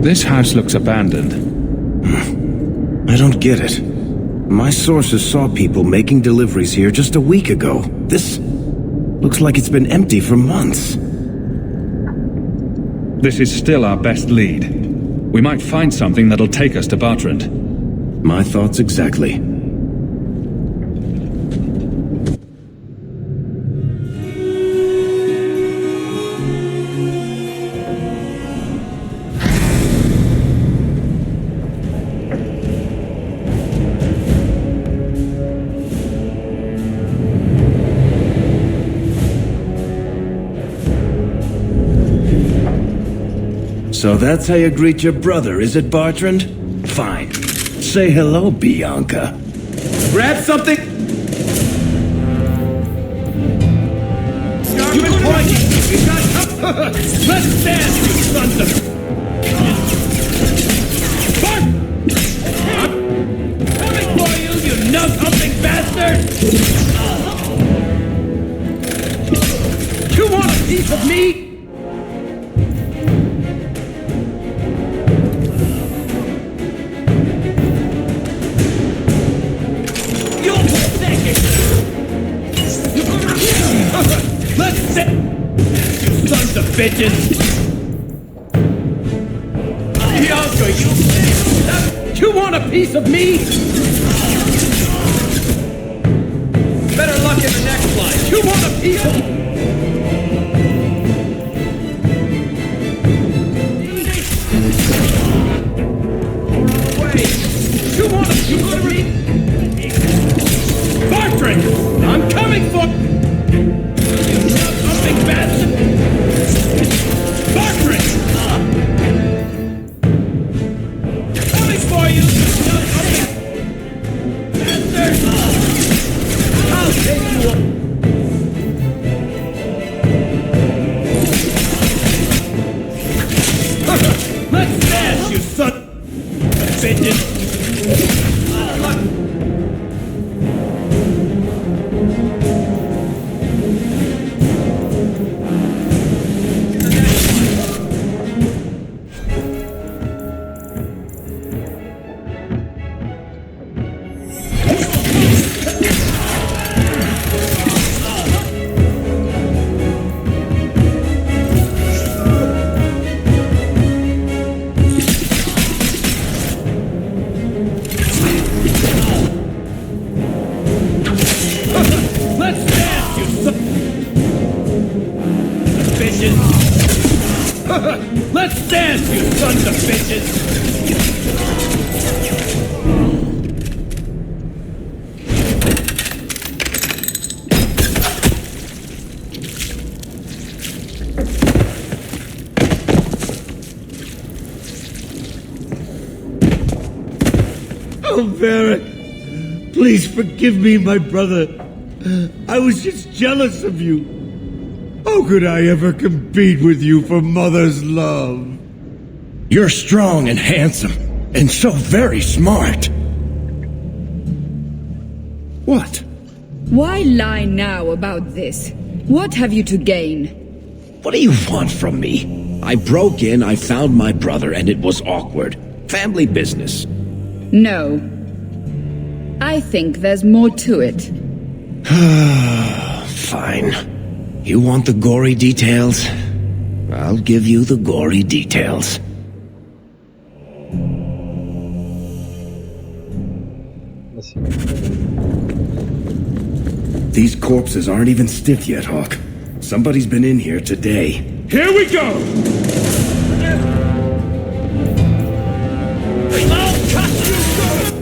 This house looks abandoned. I don't get it. My sources saw people making deliveries here just a week ago. This looks like it's been empty for months. This is still our best lead. We might find something that'll take us to Bartrand. My thoughts exactly. So that's how you greet your brother, is it, Bartrand? Fine. Say hello, Bianca. Grab something! You've been pointing! You got... Let's dance, you sons of... Bart! I'm coming for you, you nut-humping bastard! You want a piece of me? Let's sit! You sons of bitches! Bianca, you want a piece of me? Better luck in the next line. You want a piece of... Wait! You want a piece of me? Bartrand! I'm coming for... Big bastard! Bartrand! Coming for you! Bastard! I'll take you up! Let's dance, you son of bitches! Let's dance, you sons of bitches! Oh, Varric! Please forgive me, my brother. I was just jealous of you. How could I ever compete with you for Mother's love? You're strong and handsome, and so very smart. What? Why lie now about this? What have you to gain? What do you want from me? I broke in, I found my brother, and it was awkward. Family business. No. I think there's more to it. Fine. You want the gory details? I'll give you the gory details. These corpses aren't even stiff yet, Hawk. Somebody's been in here today. Here we go! I'll cut you good!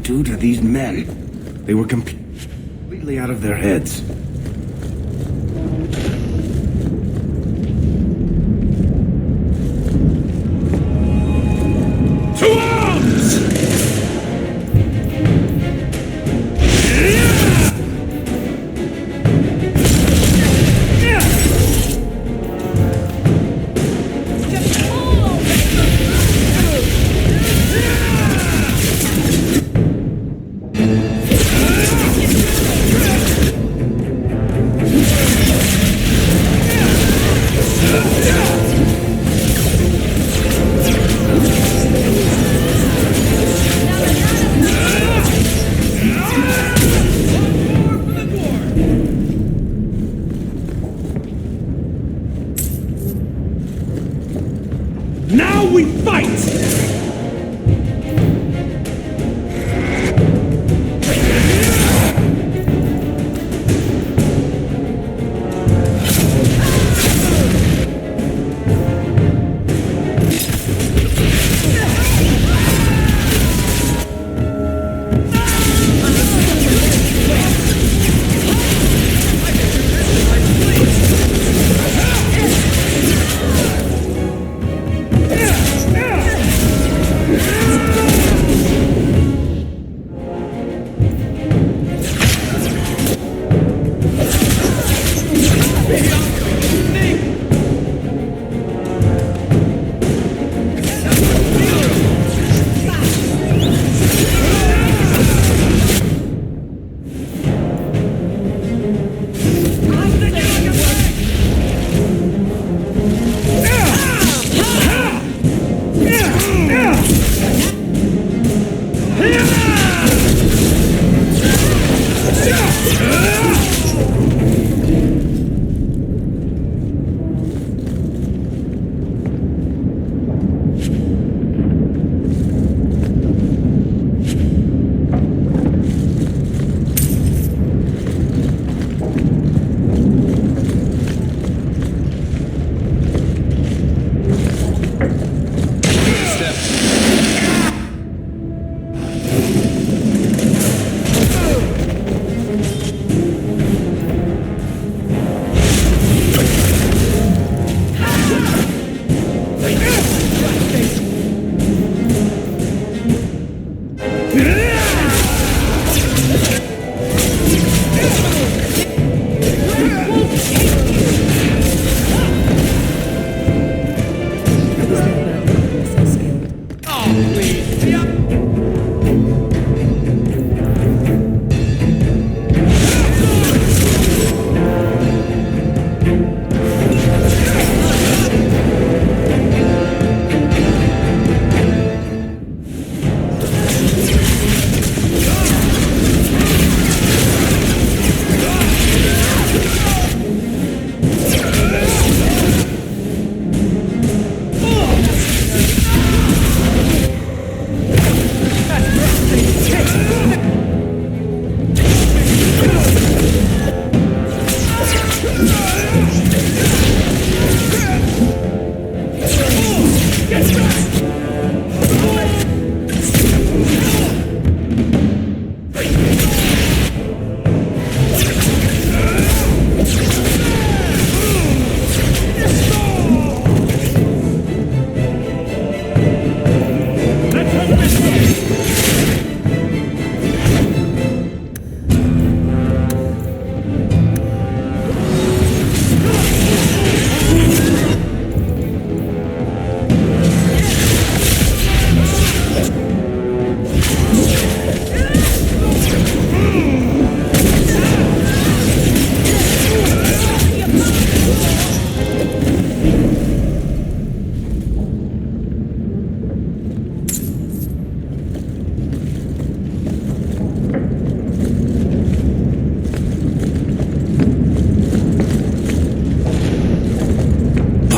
Do to these men? They were completely out of their heads. To arms!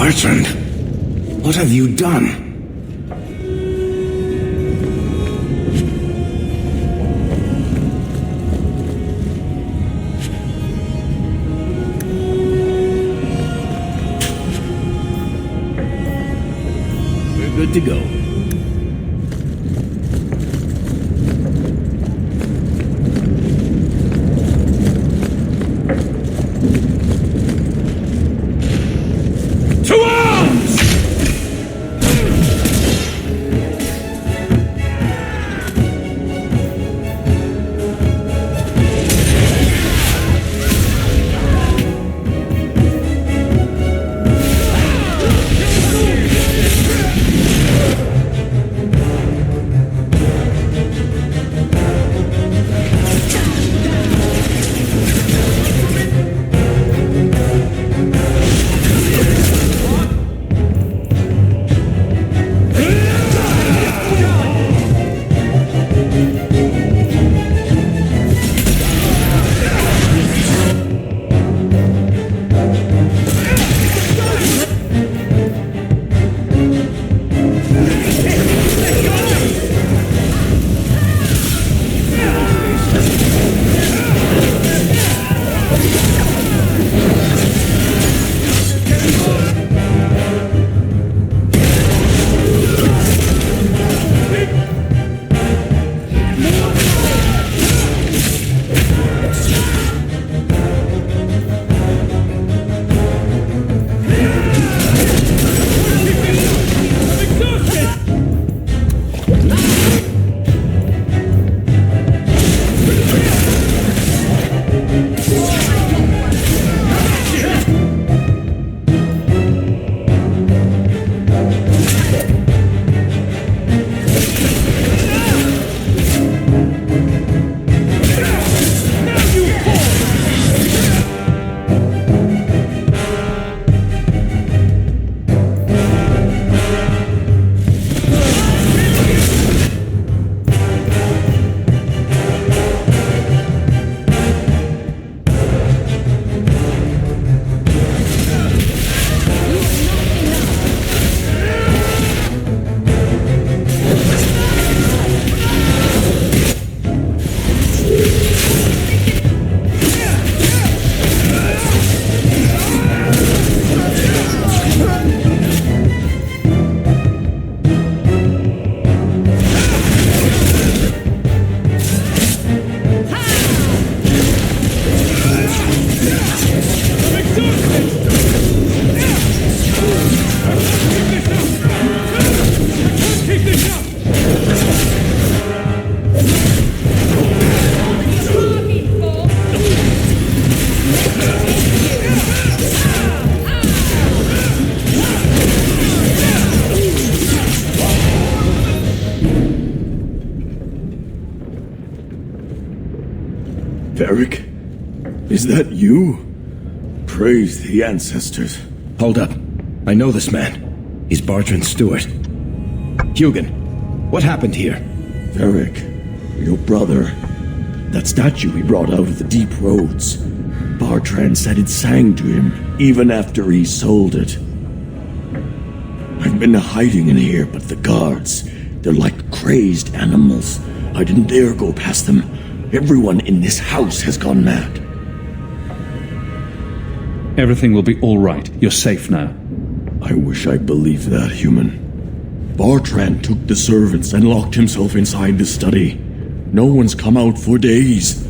Bertrand, what have you done? We're good to go. Varric? Is that you? Praise the ancestors. Hold up. I know this man. He's Bertrand Stewart. Hugin, what happened here? Varric, your brother. That statue he brought out of the deep roads. Bertrand said it sang to him, even after he sold it. I've been hiding in here, but the guards, they're like crazed animals. I didn't dare go past them. Everyone in this house has gone mad. Everything will be all right. You're safe now. I wish I believed that, human. Bertrand took the servants and locked himself inside the study. No one's come out for days.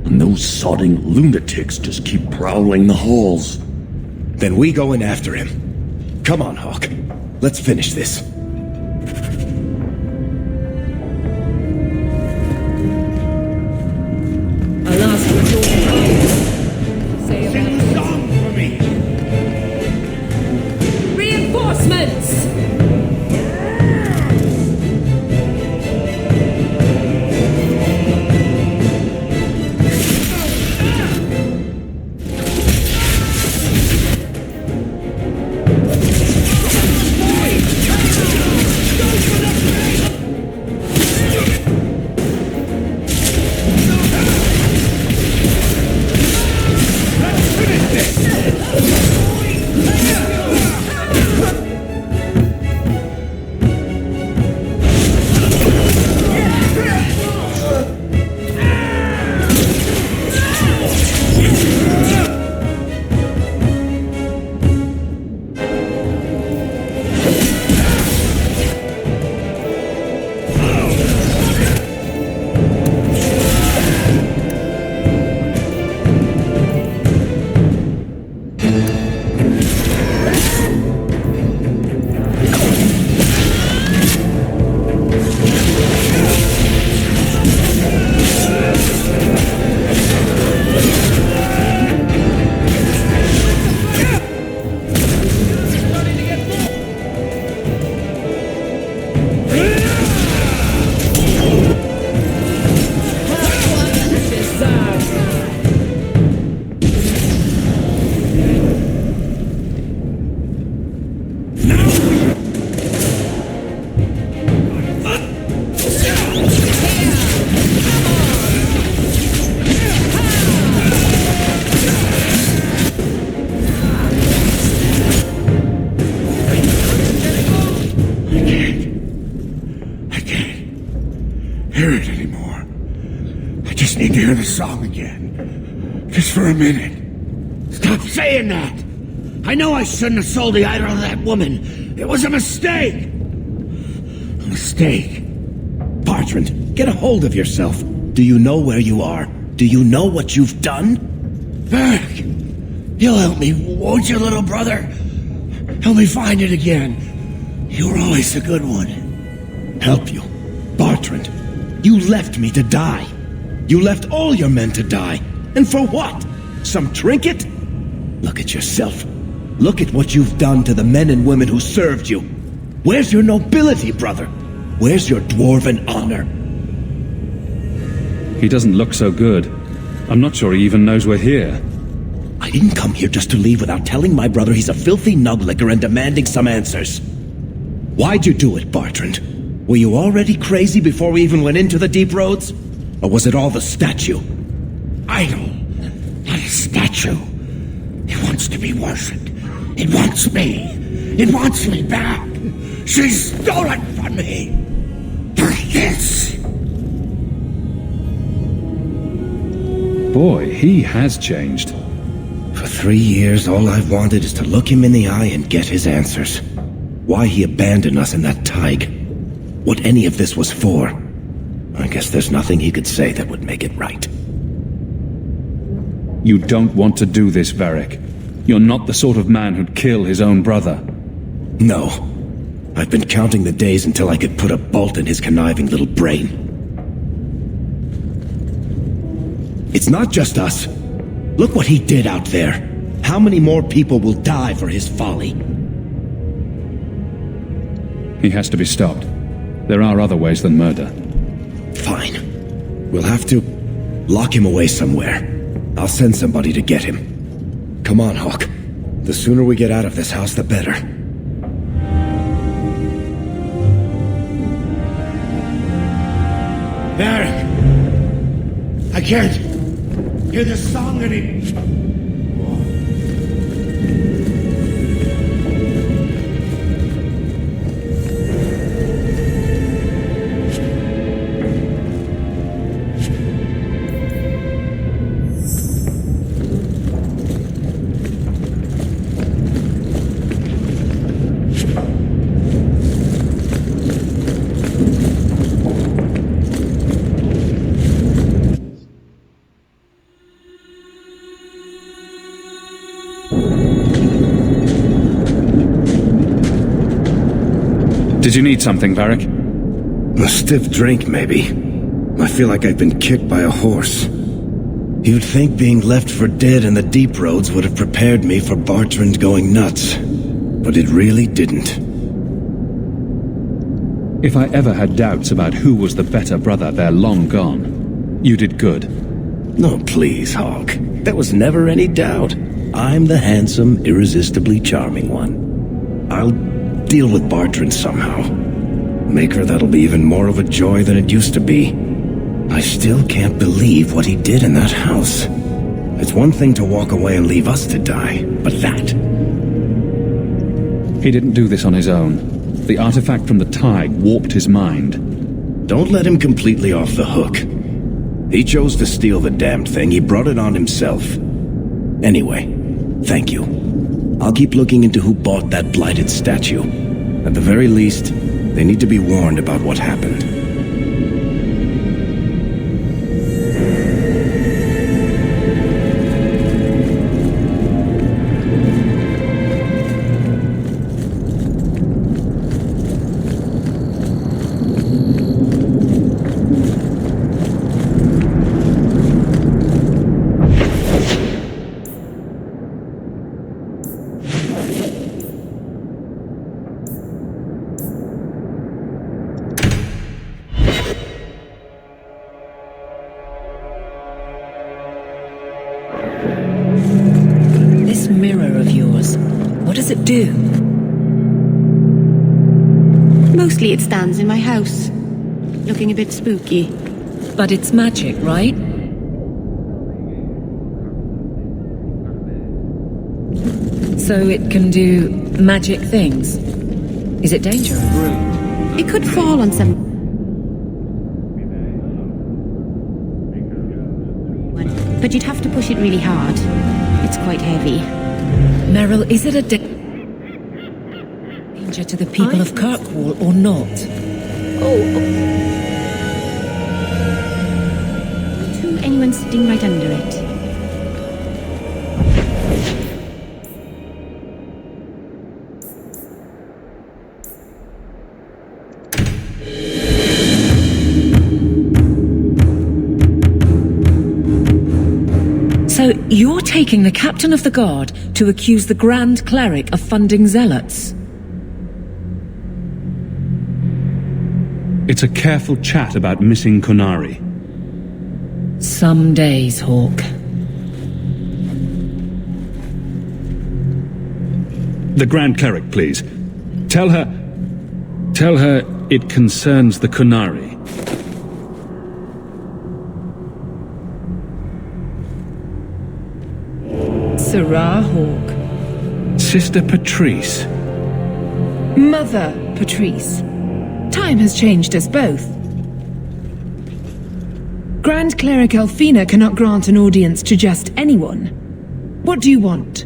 And those sodding lunatics just keep prowling the halls. Then we go in after him. Come on, Hawk. Let's finish this. I'll ask what your say about Sing a song for me! reinforcements! anymore. I just need to hear the song again. Just for a minute. Stop saying that! I know I shouldn't have sold the idol to that woman. It was a mistake! A mistake. Bertrand, get a hold of yourself. Do you know where you are? Do you know what you've done? Varric, you'll help me, won't you, little brother? Help me find it again. You were always a good one. Help you? Bertrand, you left me to die. You left all your men to die. And for what? Some trinket? Look at yourself. Look at what you've done to the men and women who served you. Where's your nobility, brother? Where's your dwarven honor? He doesn't look so good. I'm not sure he even knows we're here. I didn't come here just to leave without telling my brother he's a filthy nuglicker and demanding some answers. Why'd you do it, Bertrand? Were you already crazy before we even went into the deep roads? Or was it all the statue? Idol, not a statue. It wants to be worshipped. It wants me. It wants me back. She stole it from me. For this. Boy, he has changed. For 3 years, all I've wanted is to look him in the eye and get his answers. Why he abandoned us in that Tig. What any of this was for. I guess there's nothing he could say that would make it right. You don't want to do this, Varric. You're not the sort of man who'd kill his own brother. No. I've been counting the days until I could put a bolt in his conniving little brain. It's not just us. Look what he did out there. How many more people will die for his folly? He has to be stopped. There are other ways than murder. Fine. We'll have to lock him away somewhere. I'll send somebody to get him. Come on, Hawk. The sooner we get out of this house, the better. Varric! I can't hear the song anymore. Did you need something, Varric? A stiff drink, maybe. I feel like I've been kicked by a horse. You'd think being left for dead in the deep roads would have prepared me for Bertrand going nuts. But it really didn't. If I ever had doubts about who was the better brother, they're long gone. You did good. No, please, Hawk. There was never any doubt. I'm the handsome, irresistibly charming one. I'll deal with Bertrand somehow. Make her that'll be even more of a joy than it used to be. I still can't believe what he did in that house. It's one thing to walk away and leave us to die, but that... He didn't do this on his own. The artifact from the Tig warped his mind. Don't let him completely off the hook. He chose to steal the damned thing. He brought it on himself. Anyway, thank you. I'll keep looking into who bought that blighted statue. At the very least, they need to be warned about what happened. Do? Mostly it stands in my house, looking a bit spooky. But it's magic, right? So it can do magic things? Is it dangerous? It could fall on some... but you'd have to push it really hard. It's quite heavy. Meryl, is it a danger to the people of Kirkwall or not? To anyone sitting right under it. So you're taking the captain of the guard to accuse the Grand Cleric of funding zealots? It's a careful chat about missing Kunari. Some days, Hawk. The Grand Cleric, please. Tell her it concerns the Kunari. Sarah Hawk. Sister Patrice. Mother Patrice. Time has changed us both. Grand Cleric Elfina cannot grant an audience to just anyone. What do you want?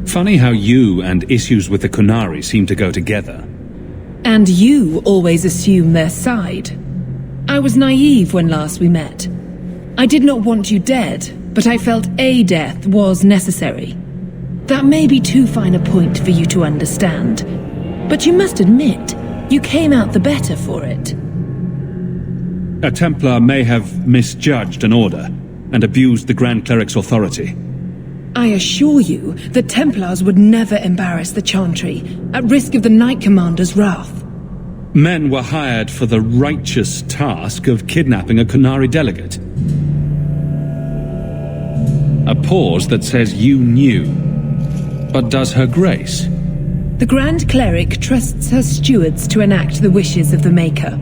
Funny how you and issues with the Kunari seem to go together. And you always assume their side. I was naive when last we met. I did not want you dead, but I felt a death was necessary. That may be too fine a point for you to understand, but you must admit, you came out the better for it. A Templar may have misjudged an order and abused the Grand Cleric's authority. I assure you, the Templars would never embarrass the Chantry, at risk of the Knight Commander's wrath. Men were hired for the righteous task of kidnapping a Kunari delegate. A pause that says you knew. But does her grace? The Grand Cleric trusts her stewards to enact the wishes of the Maker.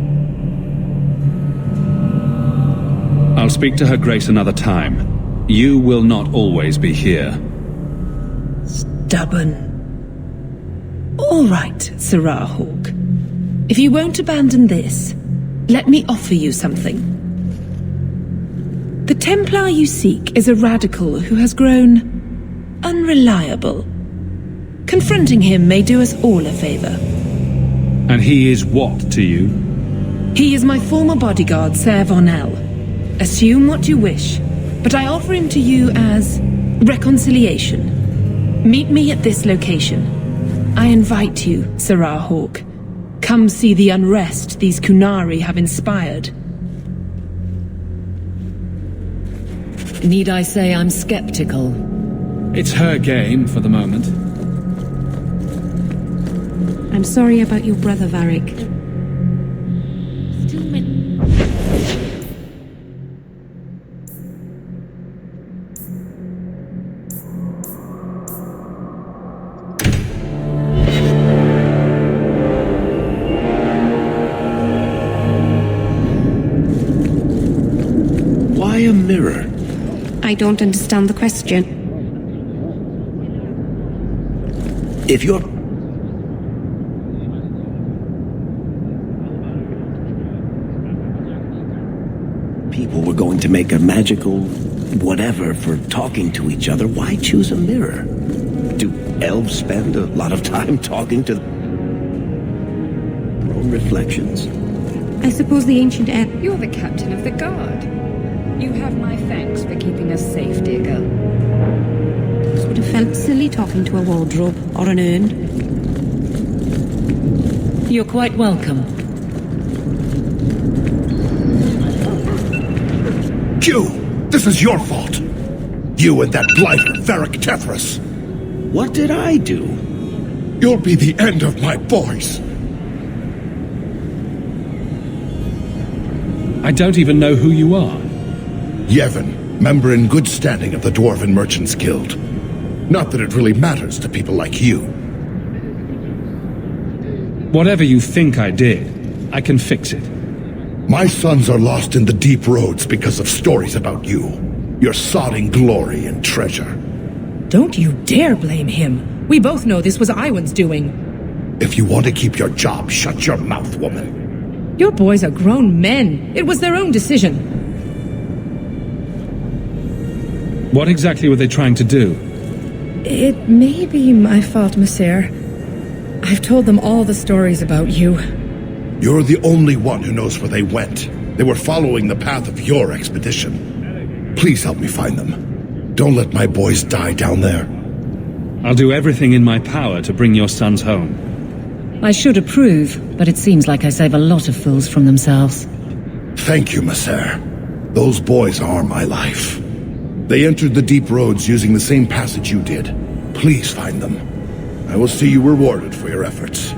I'll speak to her grace another time. You will not always be here. Stubborn. All right, Sarah Hawk. If you won't abandon this, let me offer you something. The Templar you seek is a radical who has grown unreliable. Confronting him may do us all a favor. And he is what to you? He is my former bodyguard, Ser Vonel. Assume what you wish, but I offer him to you as reconciliation. Meet me at this location. I invite you, Sarah Hawk. Come see the unrest these Kunari have inspired. Need I say I'm skeptical? It's her game for the moment. I'm sorry about your brother, Varric. Why a mirror? I don't understand the question. If you're... People were going to make a magical whatever for talking to each other. Why choose a mirror? Do elves spend a lot of time talking to their own reflections? I suppose the ancient You're the captain of the guard. You have my thanks for keeping us safe, dear girl. elves would have felt silly talking to a wardrobe or an urn. You're quite welcome. Q! This is your fault! You and that blighter, Varric Tethras. What did I do? You'll be the end of my boys. I don't even know who you are. Yevon, member in good standing of the Dwarven Merchants Guild. Not that it really matters to people like you. Whatever you think I did, I can fix it. My sons are lost in the deep roads because of stories about you. Your sodding glory and treasure. Don't you dare blame him. We both know this was Iwan's doing. If you want to keep your job, shut your mouth, woman. Your boys are grown men. It was their own decision. What exactly were they trying to do? It may be my fault, monsieur. I've told them all the stories about you. You're the only one who knows where they went. They were following the path of your expedition. Please help me find them. Don't let my boys die down there. I'll do everything in my power to bring your sons home. I should approve, but it seems like I save a lot of fools from themselves. Thank you, Messer. Those boys are my life. They entered the deep roads using the same passage you did. Please find them. I will see you rewarded for your efforts.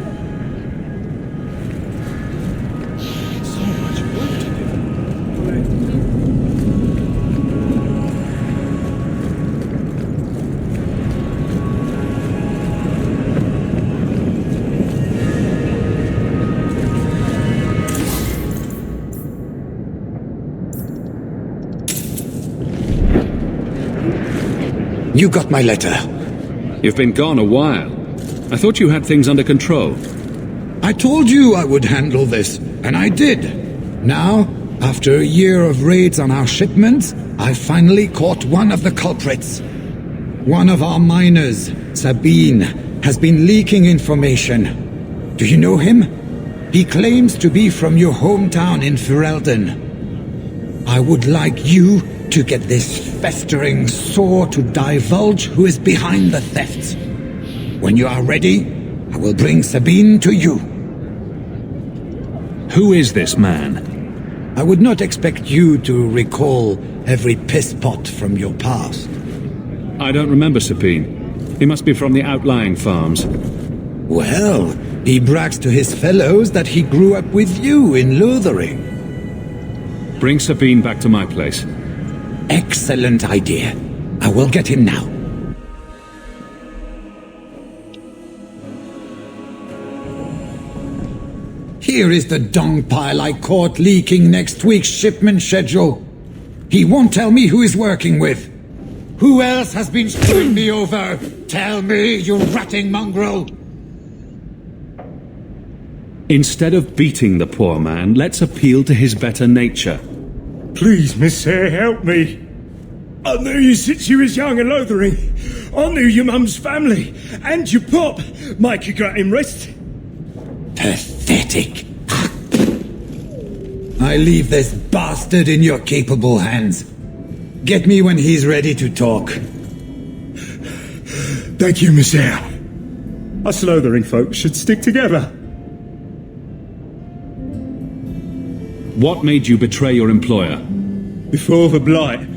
You got my letter. You've been gone a while. I thought you had things under control. I told you I would handle this, and I did. Now, after a year of raids on our shipments, I finally caught one of the culprits. One of our miners, Sabine, has been leaking information. Do you know him? He claims to be from your hometown in Ferelden. I would like you to get this festering sore to divulge who is behind the thefts. When you are ready, I will bring Sabine to you. Who is this man? I would not expect you to recall every pisspot from your past. I don't remember Sabine. He must be from the outlying farms. Well, he brags to his fellows that he grew up with you in Lothering. Bring Sabine back to my place. Excellent idea. I will get him now. Here is the dung pile I caught leaking next week's shipment schedule. He won't tell me who he's working with. Who else has been screwing me over? Tell me, you ratting mongrel! Instead of beating the poor man, let's appeal to his better nature. Please, Monsieur, help me. I knew you since you was young and Lothering. I knew your mum's family, and your pop. Mike, you got him rest. Pathetic. I leave this bastard in your capable hands. Get me when he's ready to talk. Thank you, Monsieur. Us Lothering folks should stick together. What made you betray your employer? Before the Blight,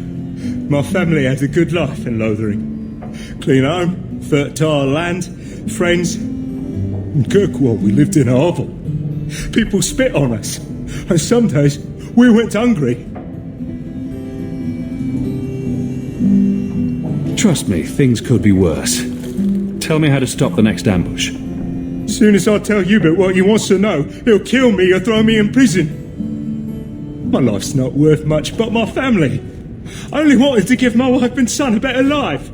my family had a good life in Lothering. Clean home, fertile land, friends. In Kirkwall, we lived in a hovel. People spit on us, and some days we went hungry. Trust me, things could be worse. Tell me how to stop the next ambush. Soon as I tell Hubert what he wants to know, he'll kill me or throw me in prison. My life's not worth much, but my family. I only wanted to give my wife and son a better life.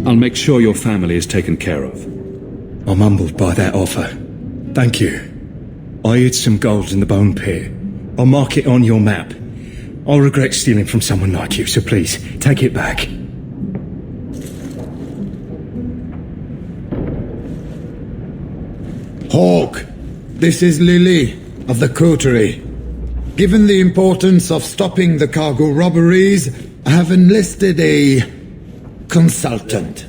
I'll make sure your family is taken care of. I'm humbled by that offer. Thank you. I hid some gold in the bone pit. I'll mark it on your map. I'll regret stealing from someone like you, so please, take it back. Hawk, this is Lily of the Coterie. Given the importance of stopping the cargo robberies, I have enlisted a consultant.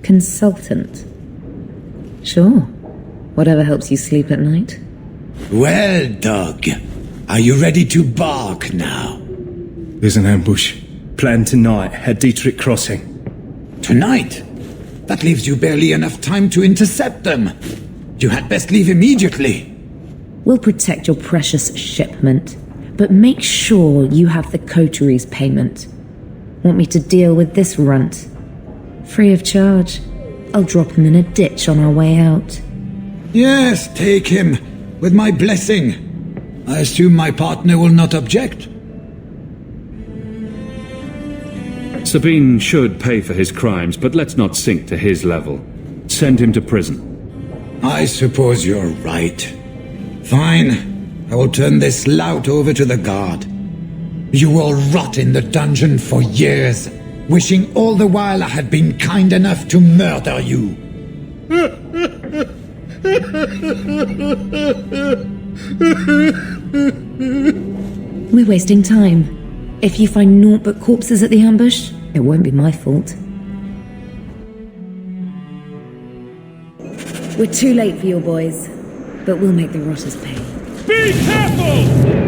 Consultant? Sure. Whatever helps you sleep at night. Well, Doug, are you ready to bark now? There's an ambush planned tonight at Dietrich Crossing. Tonight? That leaves you barely enough time to intercept them. You had best leave immediately. We'll protect your precious shipment, but make sure you have the coterie's payment. Want me to deal with this runt? Free of charge. I'll drop him in a ditch on our way out. Yes, take him, with my blessing. I assume my partner will not object. Sabine should pay for his crimes, but let's not sink to his level. Send him to prison. I suppose you're right. Fine. I will turn this lout over to the guard. You will rot in the dungeon for years, wishing all the while I had been kind enough to murder you. We're wasting time. If you find naught but corpses at the ambush, it won't be my fault. We're too late for your boys, but we'll make the rotters pay. Be careful!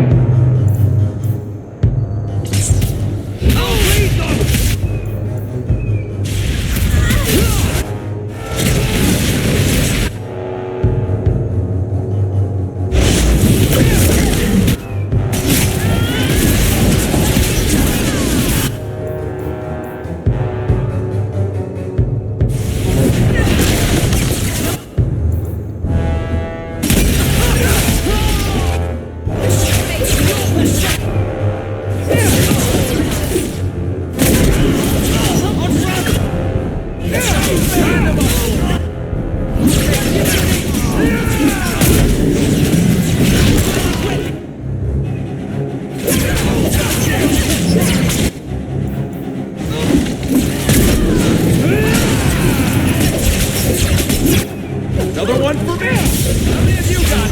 Another one for me! How many have you got?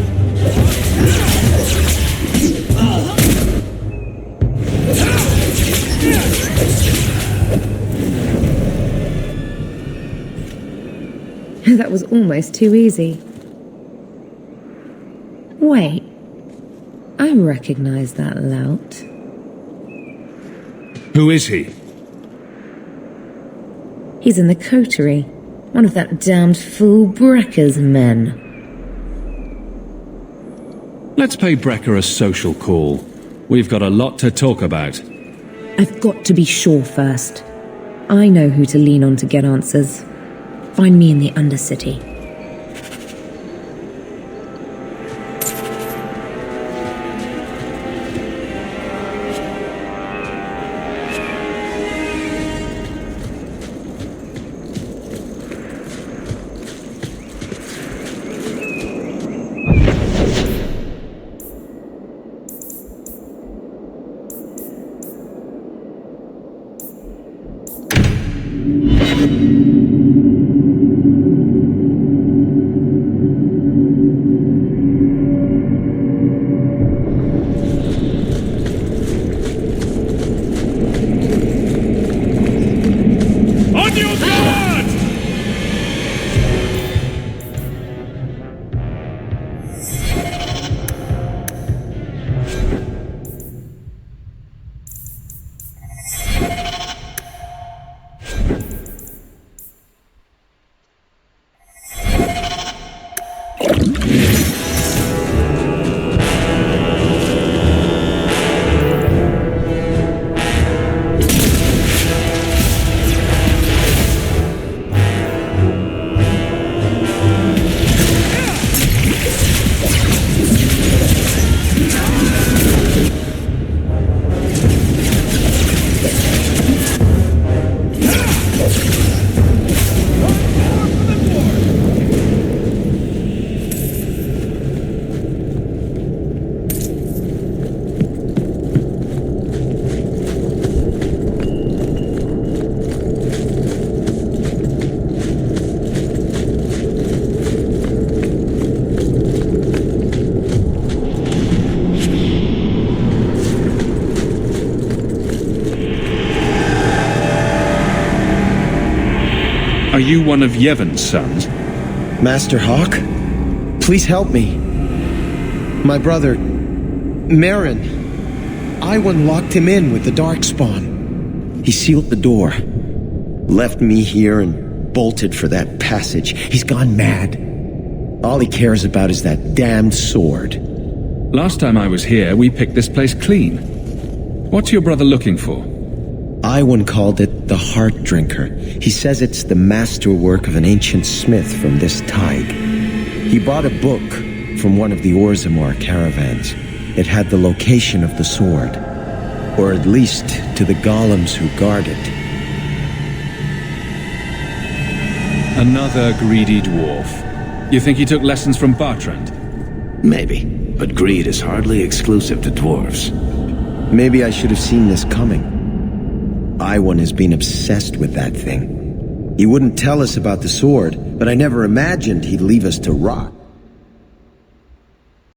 That was almost too easy. Wait. I recognize that lout. Who is he? He's in the coterie. One of that damned fool Brekker's men. Let's pay Brecker a social call. We've got a lot to talk about. I've got to be sure first. I know who to lean on to get answers. Find me in the Undercity. Are you one of Yevon's sons? Master Hawk? Please help me. My brother, Marin. Iwan locked him in with the Darkspawn. He sealed the door, left me here and bolted for that passage. He's gone mad. All he cares about is that damned sword. Last time I was here, we picked this place clean. What's your brother looking for? Iwan called it the Heart Drinker. He says it's the masterwork of an ancient smith from this Tig. He bought a book from one of the Orzammar caravans. It had the location of the sword, or at least to the golems who guard it. Another greedy dwarf. You think he took lessons from Bartrand? Maybe, but greed is hardly exclusive to dwarves. Maybe I should have seen this coming. Iwan has been obsessed with that thing. He wouldn't tell us about the sword, but I never imagined he'd leave us to rot.